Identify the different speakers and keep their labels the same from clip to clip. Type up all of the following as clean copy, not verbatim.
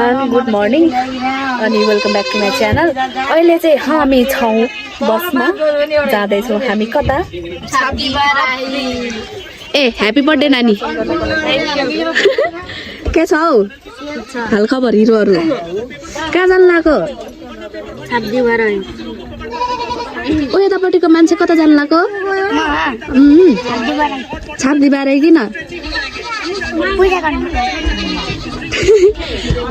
Speaker 1: Everyone good morning अनि welcome back to my channel. अहिले चाहिँ हामी छौँ बसमा जाँदैछौँ। हामी कता? ए ह्याप्पी बर्थडे नानी। के छ हौ हालखबर हिरोहरू? कहाँ जानु लाग्यो? ओ यतापट्टिको मान्छे कता जानु लाग्यो? छाप्दी बारे किन?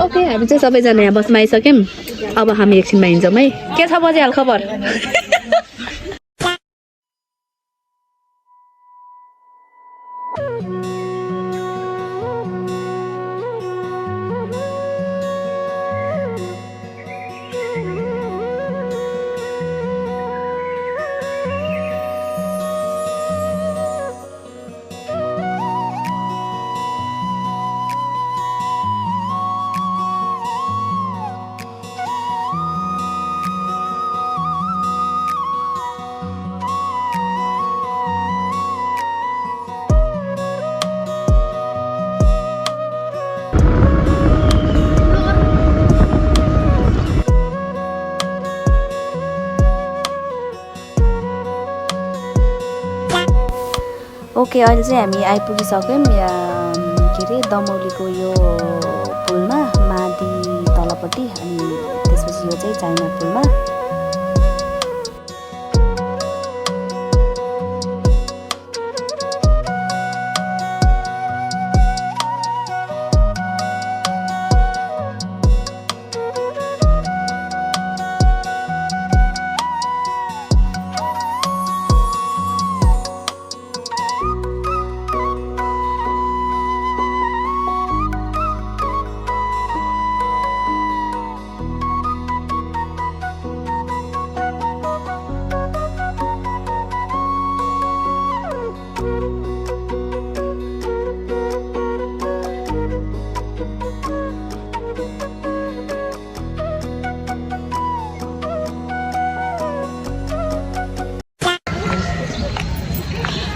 Speaker 1: ओके हामी चाहिँ सबैजना यहाँ बसमा आइसक्यौँ। अब हामी एकछिनमा हिँड्छौँ है। के छ बजे हालखबर? ओके अहिले चाहिँ हामी आइपुगिसक्यौँ के अरे दमौलीको यो पुलमा, मादी तलपट्टि, अनि त्यसपछि यो चाहिँ चाइना पुलमा।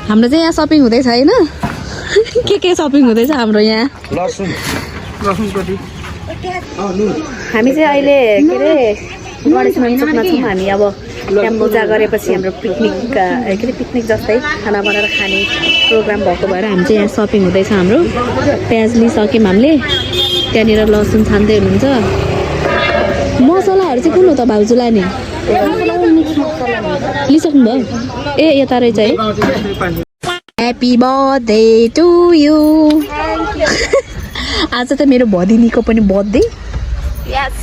Speaker 1: हाम्रो चाहिँ यहाँ सपिङ हुँदैछ हैन? के सपिङ हुँदैछ हाम्रो यहाँ? हामी चाहिँ अहिले के अरे गणेश मन्दिरमा छौँ। हामी अब त्यहाँ पूजा गरेपछि हाम्रो पिकनिक जस्तै खाना बनाएर खाने प्रोग्राम भएको भएर हामी चाहिँ यहाँ सपिङ हुँदैछ। हाम्रो प्याज लिइसक्यौँ हामीले। त्यहाँनिर लसुन छान्दै हुनुहुन्छ। मसलाहरू चाहिँ कुन हो त भाउजूलाई नि? लिइसक्नु भयो? ए यता रहेछ है। Happy birthday to you. आज त मेरो भदिनीको पनि बर्थडे। यस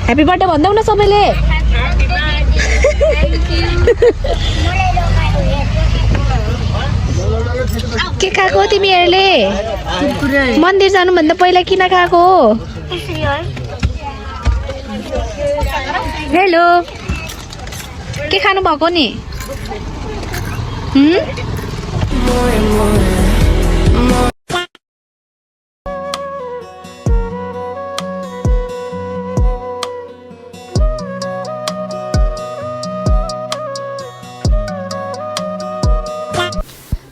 Speaker 1: ह्याप्पी बर्थडे भन्दै न सबैले। के खाएको तिमीहरूले? मन्दिर जानुभन्दा पहिला किन खाएको? हेलो के खानु भएको नि?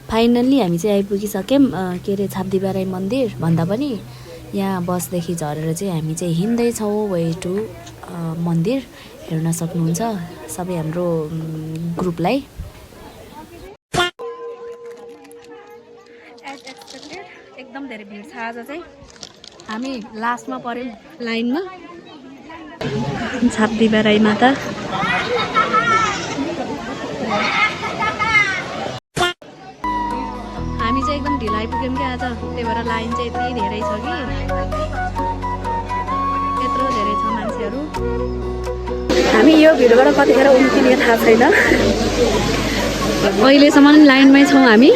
Speaker 1: फाइनल्ली हामी चाहिँ आइपुगिसक्यौँ के अरे छाप्दी बाराई मन्दिर भन्दा पनि यहाँ बसदेखि झरेर चाहिँ हामी चाहिँ हिँड्दैछौँ वे टु मन्दिर। हेर्न सक्नुहुन्छ सबै हाम्रो ग्रुपलाई। एकदम धेरै भिड छ आज चाहिँ। हामी लास्टमा पऱ्यौँ लाइनमा छाप्दी बाराई माता। हामी चाहिँ एकदम ढिलो आइपुग्यौँ कि आज, त्यही भएर लाइन चाहिँ यति धेरै छ कि यत्रो धेरै छ मान्छेहरू। हामी यो भिडबाट कतिखेर उम्किने थाहा छैन। अहिलेसम्म लाइनमै छौँ हामी।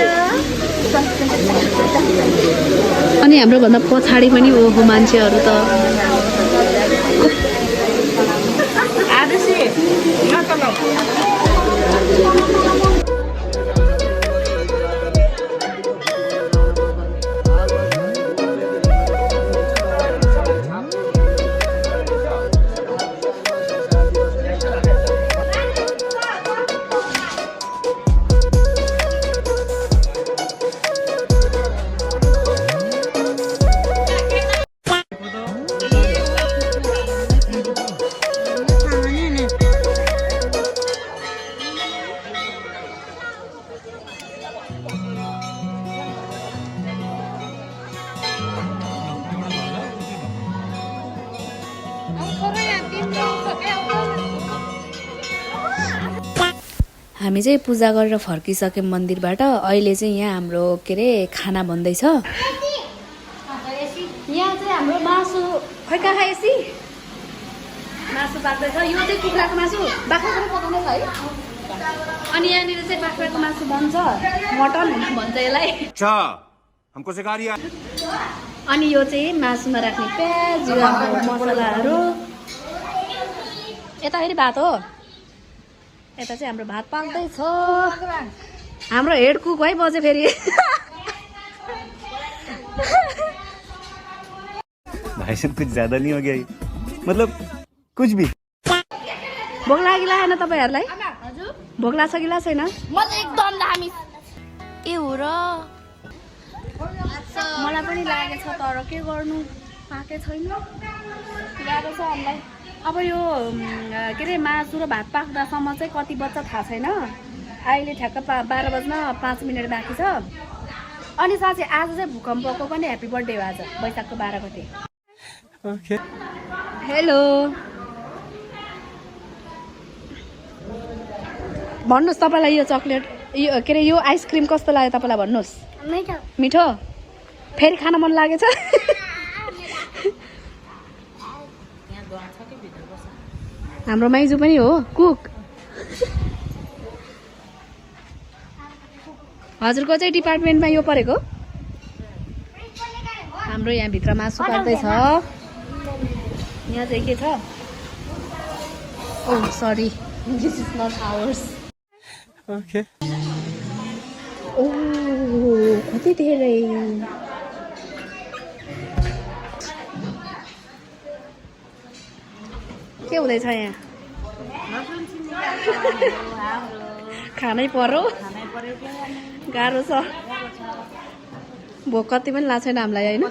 Speaker 1: अनि हाम्रो भन्दा पछाडि पनि ओहो मान्छेहरू त। हामी चाहिँ पूजा गरेर फर्किसक्यौँ मन्दिरबाट। अहिले चाहिँ यहाँ हाम्रो के अरे खाना बन्दैछ। यहाँ चाहिँ हाम्रो मासु खै कहाँ खाएसी मासु पाक्दैछ। यो चाहिँ कुखुराको मासु बाख्राको पकाउने छ है। अनि यहाँनिर चाहिँ बाख्राको मासु बन्छ, मटन भन्छ यसलाई।
Speaker 2: हमको सिखा दिया।
Speaker 1: अनि यो चाहिँ मासुमा राख्ने प्याज, यो हाम्रो मसलाहरू। यता फेरि भात हो, यता चाहिँ हाम्रो भात पाक्दैछ। हाम्रो हेड कुक है बजे फेरि।
Speaker 2: भाई साहब कुछ ज्यादा नहीं हो गया ये? मतलब कुछ भी।
Speaker 1: भोक लागिला होइन तपाईँहरूलाई? भोक लाग्छ कि लाग्छ छैन?
Speaker 3: एकदम दामी
Speaker 1: ए हो र, मलाई पनि लागेछ तर के गर्नु, पाके छैन। गाह्रो छ हामीलाई। अब यो के अरे मासु र भात पाक्दासम्म चाहिँ कति बज्छ थाहा छैन। अहिले ठ्याक्क 12 बज्न 5 मिनट बाँकी छ। अनि साँच्चै आज चाहिँ भूकम्पको पनि ह्याप्पी बर्थडे हो। आज वैशाखको 12 गते। हेलो भन्नुहोस्, तपाईँलाई यो चक्लेट यो के अरे यो आइसक्रिम कस्तो लाग्यो तपाईँलाई भन्नुहोस्? मिठो। फेरि खान मन लागेछ? हाम्रो माइजू पनि हो कुक। हजुरको चाहिँ डिपार्टमेन्टमा यो परेको। हाम्रो यहाँ भित्र मासु पाक्दैछ। यहाँ चाहिँ के छ? Oh sorry, this is not ours.
Speaker 2: Okay.
Speaker 1: Oh कति धेरै। के हुँदैछ यहाँ? खानै पर्यो। गाह्रो छ। भोक कति पनि लाग्छ छैन हामीलाई होइन?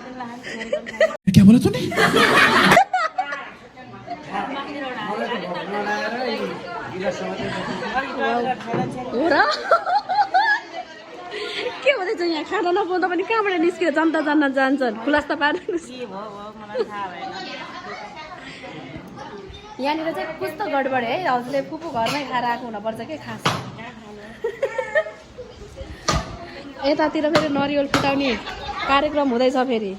Speaker 2: क्या बोला तूने?
Speaker 1: हो र? के हुँदैछ यहाँ? खाना नपाउँदा पनि कहाँबाट निस्केर जनता जान्न जान्छन्? खुलासा पार्नुहोस्। यहाँनिर चाहिँ कस्तो गडबड है। हजुरले फुपू घरमै खाएर आएको हुनुपर्छ कि खास। यतातिर फेरि नरिवल फुटाउने कार्यक्रम हुँदैछ फेरि।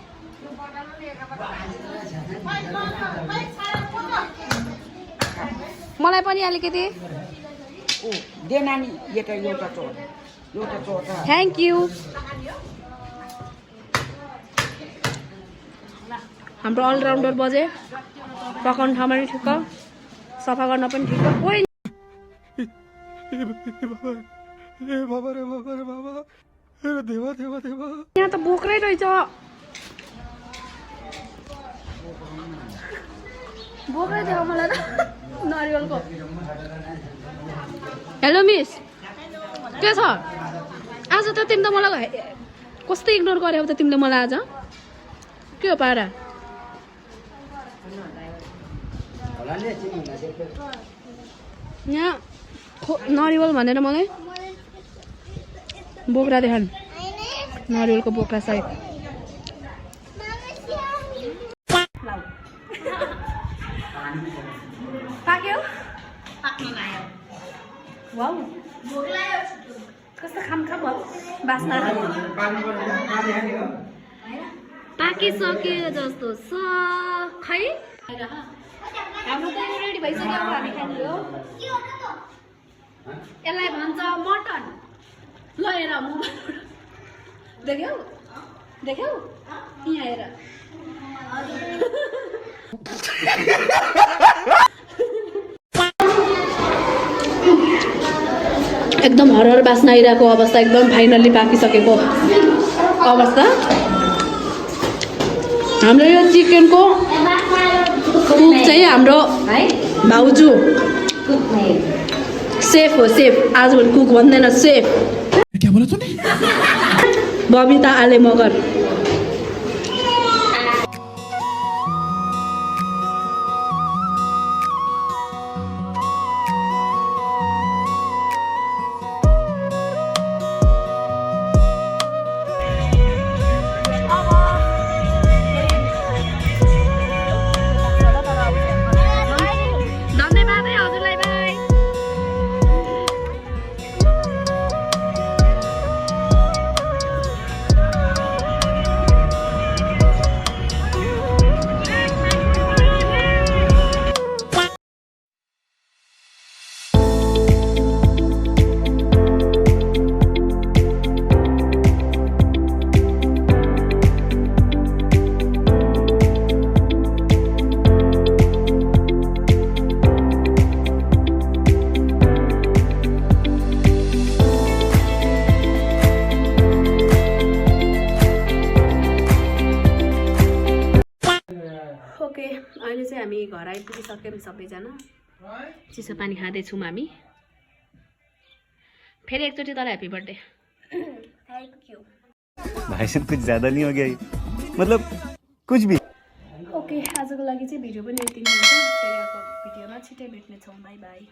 Speaker 1: मलाई पनि अलिकति थ्याङ्क यू। हाम्रो अलराउन्डर बजे पकाउने ठाउँमा पनि ठिक्क, सफा गर्न पनि ठिक्क। ओइ यहाँ त बोक्रै रहेछ। बोक्रै देऊ मलाई त नरिवलको। हेलो मिस, के छ? आज त तिमी त मलाई कस्तो इग्नोर गर्यौ त तिमीले मलाई आज? के हो पारा? यहाँ नरिवल भनेर मलाई बोक्रा देखान। नरिवलको बोक्रा साइड। पाक्यो? वाउ कस्तो खामखाम भयो बास्ना। पाकिसक्यो जस्तो छ खै। हाम्रो त यो रेडी भइसक्यो, हामी खाने हो। यसलाई भन्छ मटन। ल हेर म देख्यौ देख्यौ यहाँ हेर। एकदम हरहर बास्ना आइरहेको अवस्था, एकदम फाइनल्ली पाकिसकेको अवस्था। हाम्रो यो चिकनको कुक चाहिँ हाम्रो भाउजू सेफ हो। सेफ आजभोलि कुक भन्दैन, सेफ।
Speaker 2: क्या बोला तूने?
Speaker 1: बबिता आले मगर। ओके अहिले चाहिँ हामी घर आइपुगिसक्यौँ सबैजना चिसो पानी खाँदैछौँ हामी फेरि एकचोटि तल ह्याप्पी बर्थडे थ्याङ्क यू
Speaker 2: भाई साहब कुछ ज़्यादा नहीं हो गया ये? मतलब कुछ भी
Speaker 1: ओके आजको लागि चाहिँ भिडियो पनि यति नै हुन्छ फेरि अर्को भिडियोमा छिटै भेट्नेछौँ बाई बाई